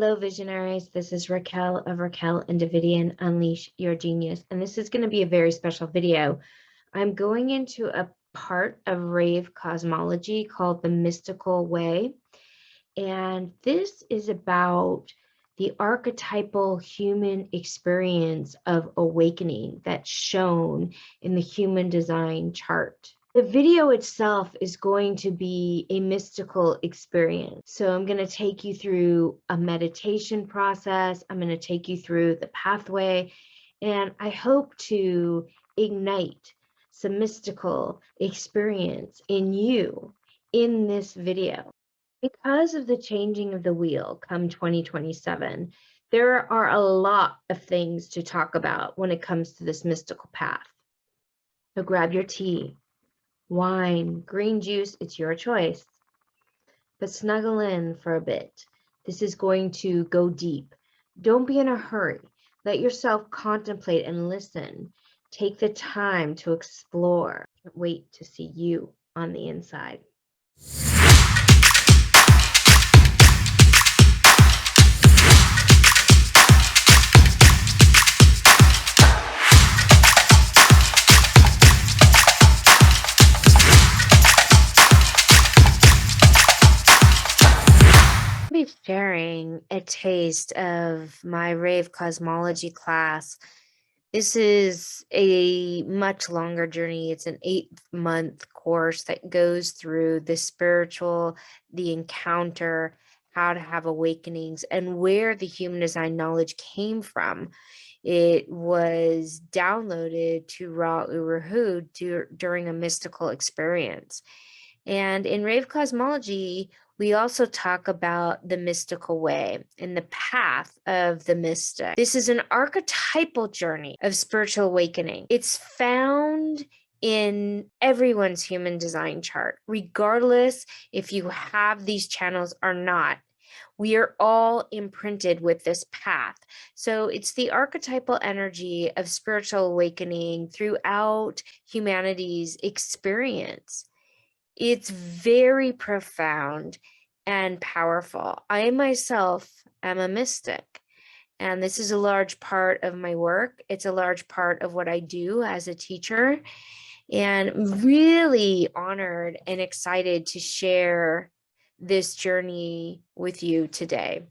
Hello, visionaries. This is Raquel of Raquel and Davidian Unleash Your Genius. And this is going to be a very special video. I'm going into a part of rave cosmology called the mystical way. And this is about the archetypal human experience of awakening that's shown in the human design chart. The video itself is going to be a mystical experience. So I'm going to take you through a meditation process. I'm going to take you through the pathway, and I hope to ignite some mystical experience in you in this video. Because of the changing of the wheel come 2027, there are a lot of things to talk about when it comes to this mystical path. So grab your tea, wine, green juice, it's your choice. But snuggle in for a bit. This is going to go deep. Don't be in a hurry. Let yourself contemplate and listen. Take the time to explore. Can't wait to see you on the inside. Be sharing a taste of my rave cosmology class. This is a much longer journey. It's an 8-month course that goes through the spiritual, the encounter, how to have awakenings, and where the human design knowledge came from. It was downloaded to Ra Uru during a mystical experience. And in rave cosmology, we also talk about the mystical way and the path of the mystic. This is an archetypal journey of spiritual awakening. It's found in everyone's human design chart, regardless if you have these channels or not. We are all imprinted with this path. So it's the archetypal energy of spiritual awakening throughout humanity's experience. It's very profound and powerful. I myself am a mystic, and this is a large part of my work. It's a large part of what I do as a teacher, and really honored and excited to share this journey with you today.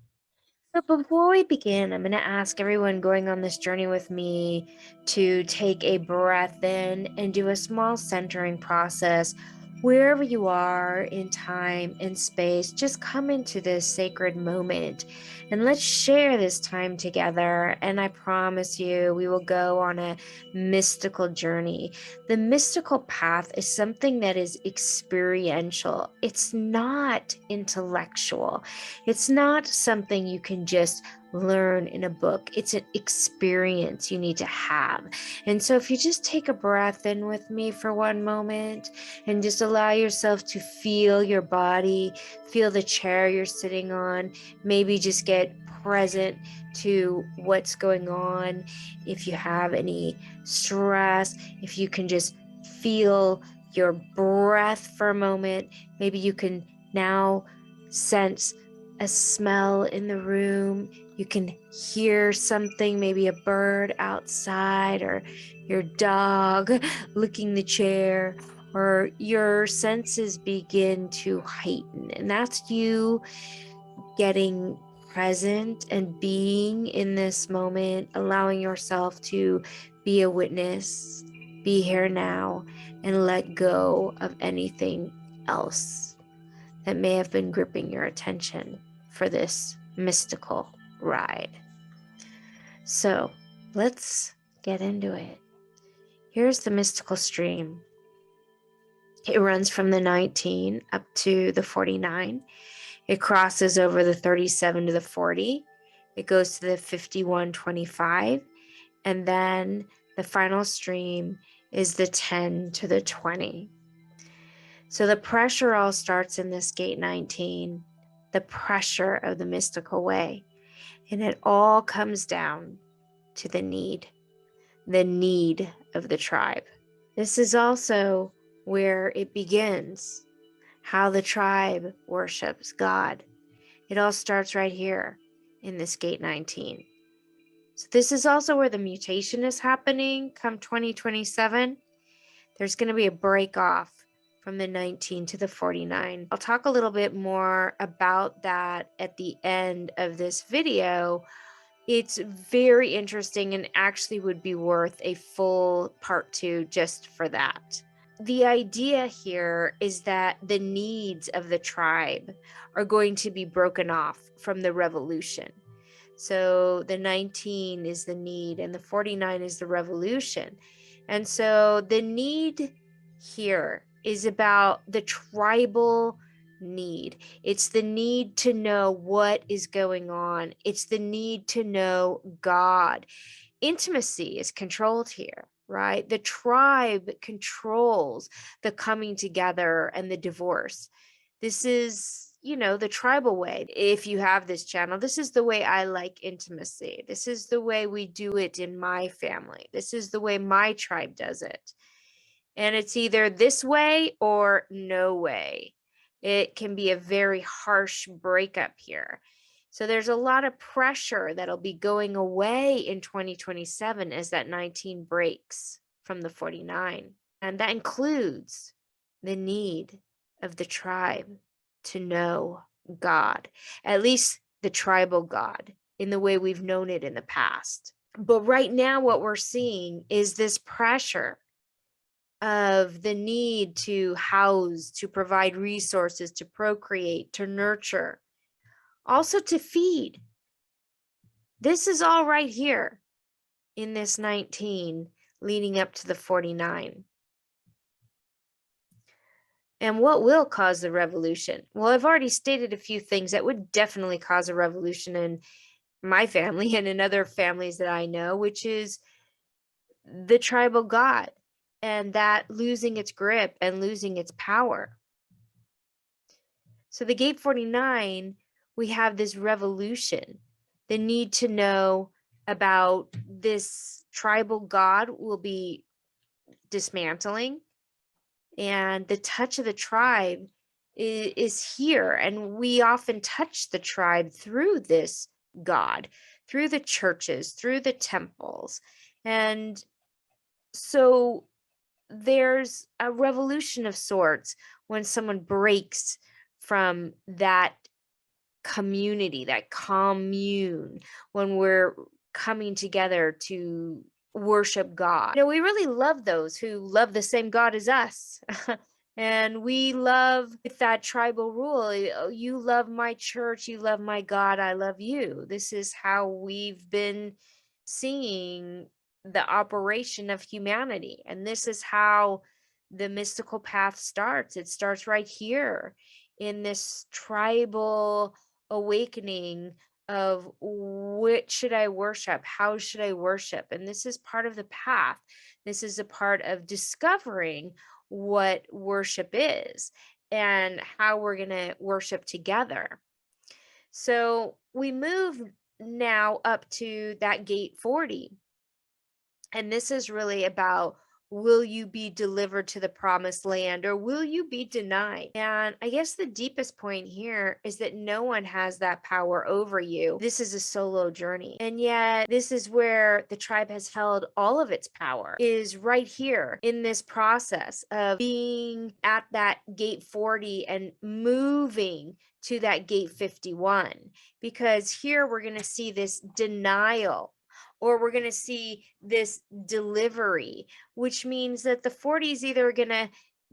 So before we begin, I'm going to ask everyone going on this journey with me to take a breath in and do a small centering process. Wherever you are in time and space, just come into this sacred moment and let's share this time together. And I promise you, we will go on a mystical journey. The mystical path is something that is experiential. It's not intellectual. It's not something you can just learn in a book. It's an experience you need to have. And so if you just take a breath in with me for one moment and just allow yourself to feel your body, feel the chair you're sitting on, maybe just get present to what's going on. If you have any stress, if you can just feel your breath for a moment, maybe you can now sense a smell in the room. You can hear something, maybe a bird outside or your dog licking the chair, or your senses begin to heighten. And that's you getting present and being in this moment, allowing yourself to be a witness, be here now, and let go of anything else that may have been gripping your attention for this mystical ride. So let's get into it. Here's the mystical stream. It runs from the 19 up to the 49. It crosses over the 37 to the 40. It goes to the 51-25. And then the final stream is the 10 to the 20. So the pressure all starts in this gate 19, the pressure of the mystical way. And it all comes down to the need of the tribe. This is also where it begins, how the tribe worships God. It all starts right here in this gate 19. So this is also where the mutation is happening come 2027. There's going to be a break off from the 19 to the 49. I'll talk a little bit more about that at the end of this video. It's very interesting and actually would be worth a full part 2 just for that. The idea here is that the needs of the tribe are going to be broken off from the revolution. So the 19 is the need and the 49 is the revolution. And so the need here is about the tribal need. It's the need to know what is going on. It's the need to know God. Intimacy is controlled here, right? The tribe controls the coming together and the divorce. This is, the tribal way. If you have this channel, this is the way I like intimacy. This is the way we do it in my family. This is the way my tribe does it. And it's either this way or no way. It can be a very harsh breakup here. So there's a lot of pressure that'll be going away in 2027 as that 19 breaks from the 49. And that includes the need of the tribe to know God, at least the tribal God, in the way we've known it in the past. But right now, what we're seeing is this pressure of the need to house, to provide resources, to procreate, to nurture, also to feed. This is all right here in this 19 leading up to the 49. And what will cause the revolution? Well, I've already stated a few things that would definitely cause a revolution in my family and in other families that I know, which is the tribal God and that losing its grip and losing its power. So the gate 49, we have this revolution, the need to know about this tribal God will be dismantling, and the touch of the tribe is here. And we often touch the tribe through this God, through the churches, through the temples. And so there's a revolution of sorts when someone breaks from that community, that commune, when we're coming together to worship God. We really love those who love the same God as us. And we love with that tribal rule, you love my church, you love my God, I love you. This is how we've been seeing the operation of humanity. And this is how the mystical path starts. It starts right here in this tribal awakening of which should I worship? How should I worship? And this is part of the path. This is a part of discovering what worship is and how we're going to worship together. So we move now up to that gate 40. And this is really about, will you be delivered to the promised land or will you be denied? And I guess the deepest point here is that no one has that power over you. This is a solo journey. And yet this is where the tribe has held all of its power, is right here in this process of being at that gate 40 and moving to that gate 51. Because here we're going to see this denial, or we're going to see this delivery, which means that the 40 is either going to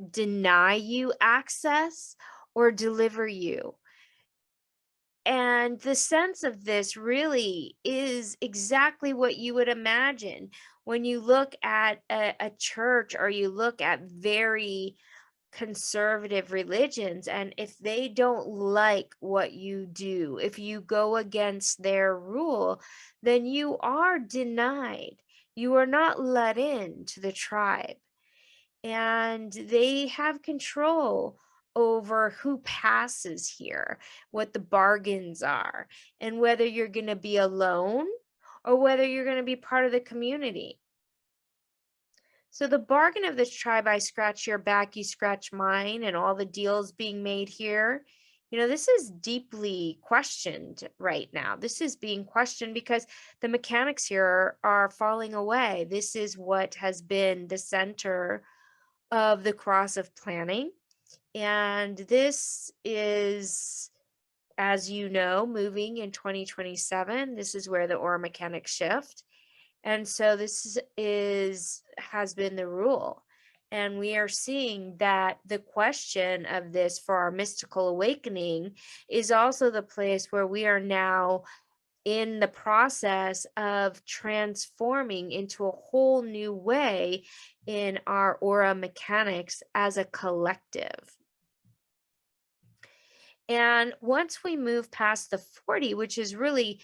deny you access or deliver you. And the sense of this really is exactly what you would imagine when you look at a church, or you look at very conservative religions, and if they don't like what you do, if you go against their rule, then you are denied. You are not let in to the tribe, and they have control over who passes here, what the bargains are, and whether you're going to be alone or whether you're going to be part of the community. So the bargain of this tribe, I scratch your back, you scratch mine, and all the deals being made here, This is deeply questioned right now. This is being questioned because the mechanics here are falling away. This is what has been the center of the cross of planning. And this is, as you know, moving in 2027. This is where the aura mechanics shift. And so this is has been the rule. And we are seeing that the question of this for our mystical awakening is also the place where we are now in the process of transforming into a whole new way in our aura mechanics as a collective. And once we move past the 40, which is really,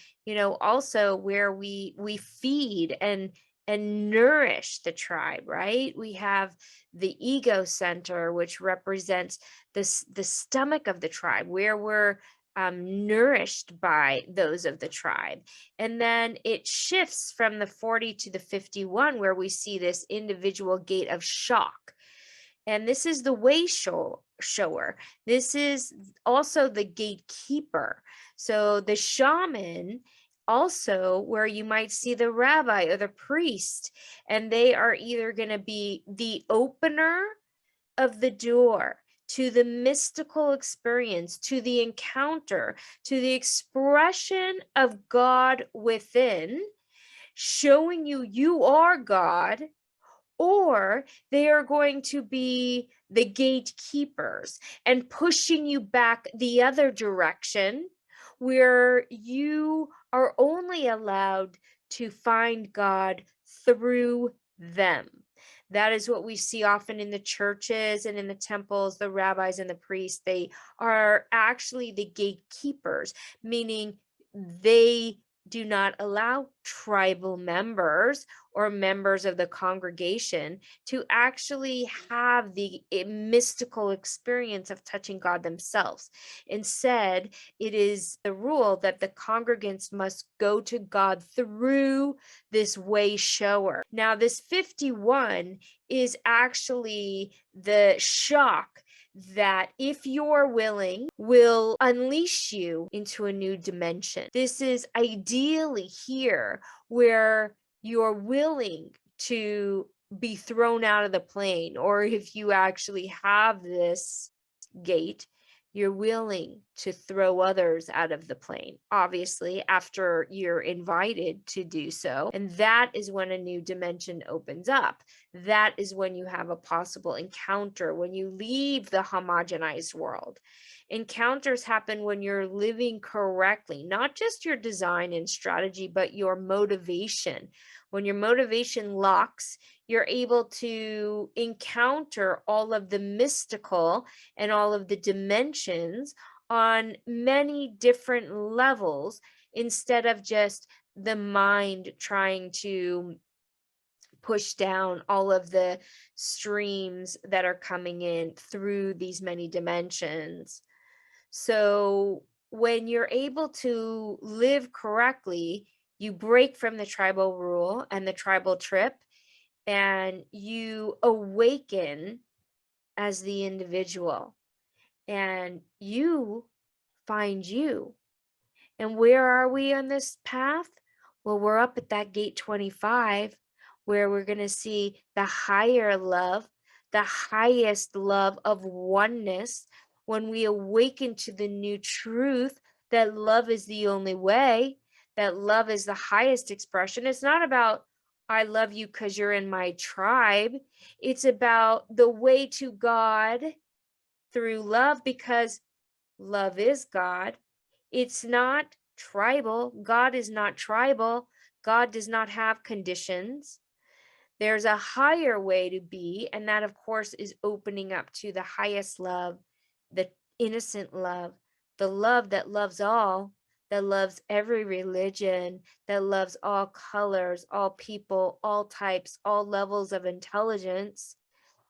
also where we feed and nourish the tribe, right? We have the ego center, which represents the stomach of the tribe, where we're nourished by those of the tribe. And then it shifts from the 40 to the 51, where we see this individual gate of shock. And this is the way shower. This is also the gatekeeper. So the shaman, also where you might see the rabbi or the priest, and they are either going to be the opener of the door to the mystical experience, to the encounter, to the expression of God within, showing you are God, or they are going to be the gatekeepers and pushing you back the other direction, where you are only allowed to find God through them. That is what we see often in the churches and in the temples. The rabbis and the priests, they are actually the gatekeepers, meaning they do not allow tribal members or members of the congregation to actually have the mystical experience of touching God themselves. Instead, it is the rule that the congregants must go to God through this way shower. Now, this 51 is actually the shock that, if you're willing, will unleash you into a new dimension. This is ideally here where you're willing to be thrown out of the plane, or if you actually have this gate, you're willing to throw others out of the plane, obviously, after you're invited to do so. And that is when a new dimension opens up. That is when you have a possible encounter, when you leave the homogenized world. Encounters happen when you're living correctly, not just your design and strategy, but your motivation. When your motivation locks, you're able to encounter all of the mystical and all of the dimensions on many different levels, instead of just the mind trying to push down all of the streams that are coming in through these many dimensions. So when you're able to live correctly, you break from the tribal rule and the tribal trip, and you awaken as the individual, and you find you. And where are we on this path? Well, we're up at that gate 25, where we're going to see the higher love, the highest love of oneness, when we awaken to the new truth that love is the only way, that love is the highest expression. It's not about, I love you because you're in my tribe. It's about the way to God through love, because love is God. It's not tribal. God is not tribal. God does not have conditions. There's a higher way to be, and that, of course, is opening up to the highest love, the innocent love, the love that loves all, that loves every religion, that loves all colors, all people, all types, all levels of intelligence.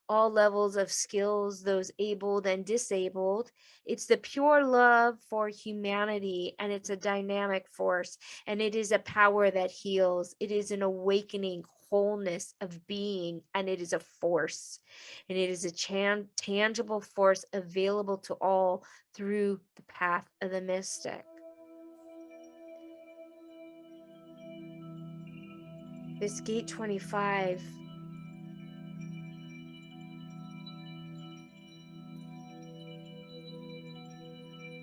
all levels of skills, those abled and disabled. It's the pure love for humanity, and it's a dynamic force, and it is a power that heals. It is an awakening wholeness of being, and it is a force, and it is a tangible force available to all through the path of the mystic. This gate 25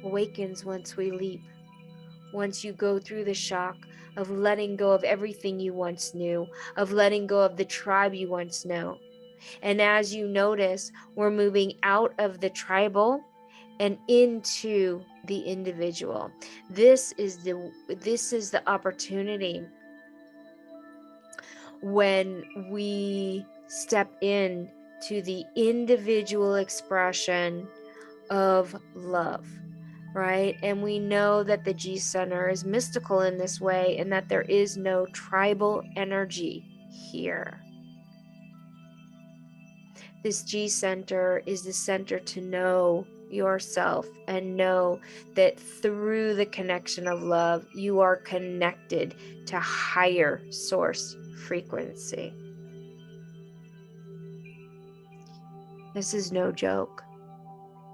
awakens once we leap. Once you go through the shock of letting go of everything you once knew, of letting go of the tribe you once knew. And as you notice, we're moving out of the tribal and into the individual. This is the opportunity when we step in to the individual expression of love, right? And we know that the G center is mystical in this way, and that there is no tribal energy here. This G center is the center to know yourself and know that through the connection of love, you are connected to higher source frequency. This is no joke.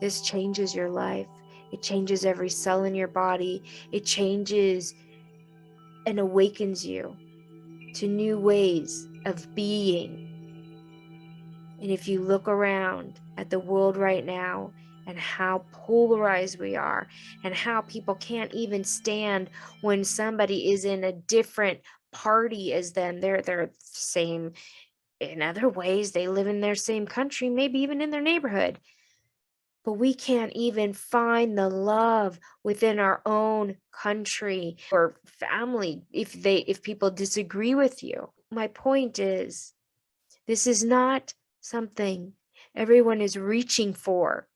This changes your life. It changes every cell in your body. It changes and awakens you to new ways of being. And if you look around at the world right now and how polarized we are, and how people can't even stand when somebody is in a different party as them, they're the same in other ways, they live in their same country, maybe even in their neighborhood, but we can't even find the love within our own country or family if people disagree with you. My point is, this is not something everyone is reaching for.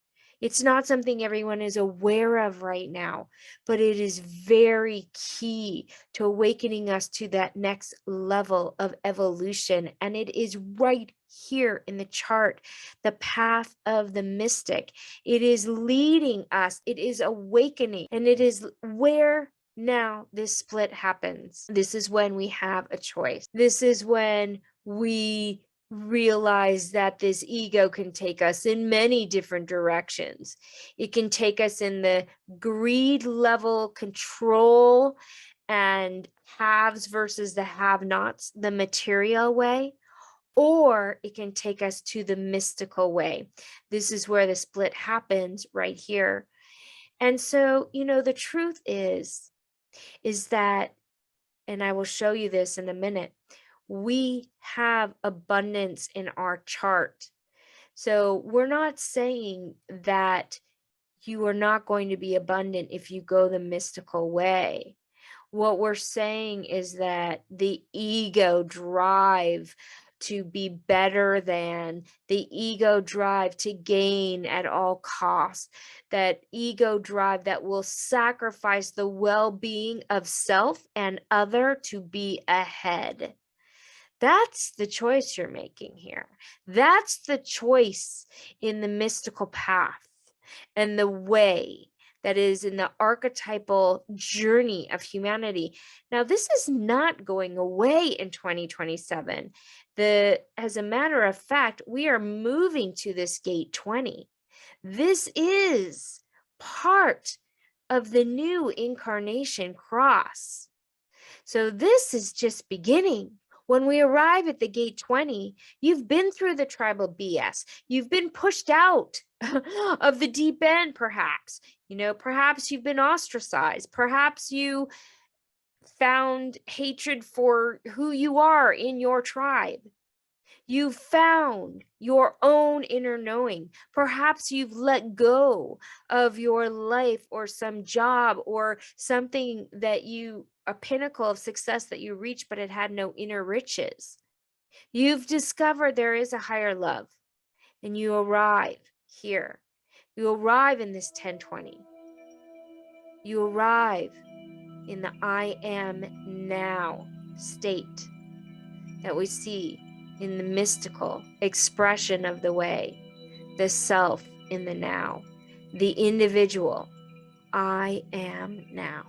It's not something everyone is aware of right now, but it is very key to awakening us to that next level of evolution. And it is right here in the chart, the path of the mystic. It is leading us, it is awakening, and it is where now this split happens. This is when we have a choice. This is when we realize that this ego can take us in many different directions. It can take us in the greed level, control, and haves versus the have-nots, the material way, or it can take us to the mystical way. This is where the split happens right here. And so, the truth is that, and I will show you this in a minute, we have abundance in our chart. So we're not saying that you are not going to be abundant if you go the mystical way. What we're saying is that the ego drive to be better than, the ego drive to gain at all costs, that ego drive that will sacrifice the well-being of self and other to be ahead. That's the choice you're making here. That's the choice in the mystical path and the way that is in the archetypal journey of humanity. Now, this is not going away in 2027. As a matter of fact, we are moving to this gate 20. This is part of the new incarnation cross. So this is just beginning. When we arrive at the gate 20, you've been through the tribal BS. You've been pushed out of the deep end, perhaps. Perhaps you've been ostracized. Perhaps you found hatred for who you are in your tribe. You've found your own inner knowing. Perhaps you've let go of your life or some job or something a pinnacle of success that you reached, but it had no inner riches. You've discovered there is a higher love, and you arrive here. You arrive in this 1020. You arrive in the I am now state that we see in the mystical expression of the way, the self in the now, the individual. I am now.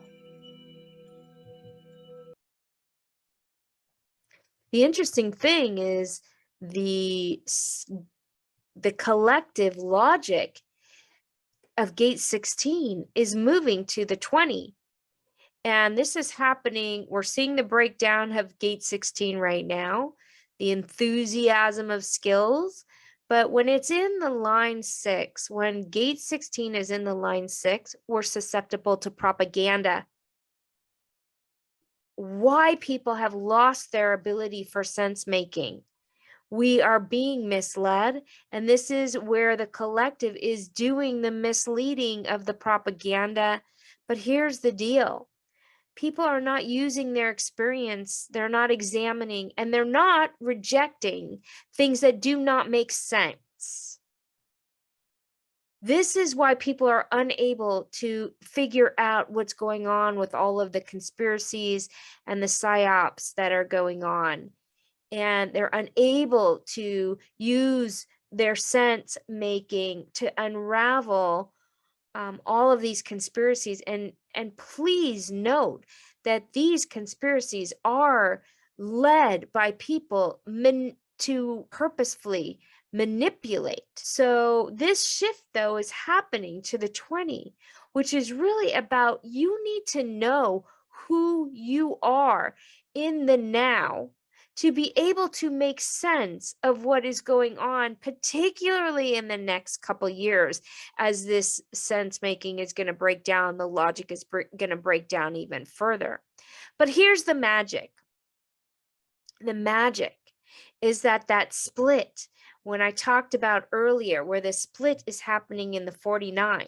The interesting thing is the collective logic of gate 16 is moving to the 20. And this is happening. We're seeing the breakdown of gate 16 right now, the enthusiasm of skills. But when it's in the line 6, when gate 16 is in the line 6, we're susceptible to propaganda. Why people have lost their ability for sense making. We are being misled, and this is where the collective is doing the misleading of the propaganda. But here's the deal. People are not using their experience, they're not examining, and they're not rejecting things that do not make sense. This is why people are unable to figure out what's going on with all of the conspiracies and the psyops that are going on. And they're unable to use their sense making to unravel all of these conspiracies. And please note that these conspiracies are led by people to purposefully manipulate. So this shift, though, is happening to the 20, which is really about you need to know who you are in the now to be able to make sense of what is going on, particularly in the next couple years, as this sense making is going to break down, the logic is going to break down even further. But here's the magic. The magic is that split, when I talked about earlier, where the split is happening in the 49,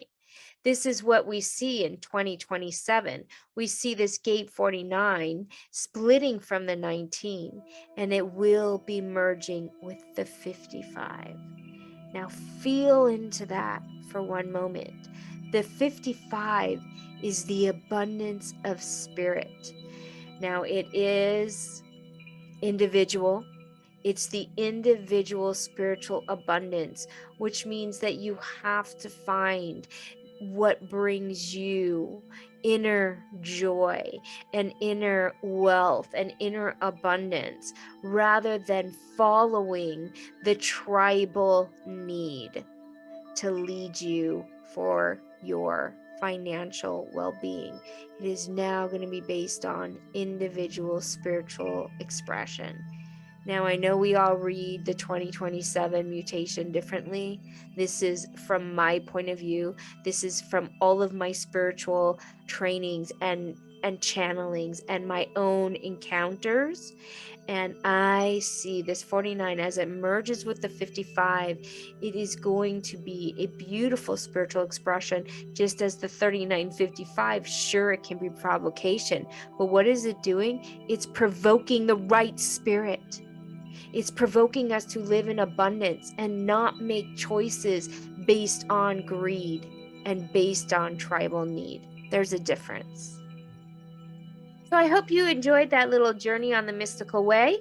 this is what we see in 2027. We see this gate 49 splitting from the 19, and it will be merging with the 55. Now feel into that for one moment. The 55 is the abundance of spirit. Now it is individual. It's the individual spiritual abundance, which means that you have to find what brings you inner joy and inner wealth and inner abundance, rather than following the tribal need to lead you for your financial well-being. It is now going to be based on individual spiritual expression. Now, I know we all read the 2027 mutation differently. This is from my point of view. This is from all of my spiritual trainings and channelings and my own encounters. And I see this 49 as it merges with the 55. It is going to be a beautiful spiritual expression, just as the 3955. Sure, it can be provocation, but what is it doing? It's provoking the right spirit. It's provoking us to live in abundance and not make choices based on greed and based on tribal need. There's a difference. So I hope you enjoyed that little journey on the mystical way.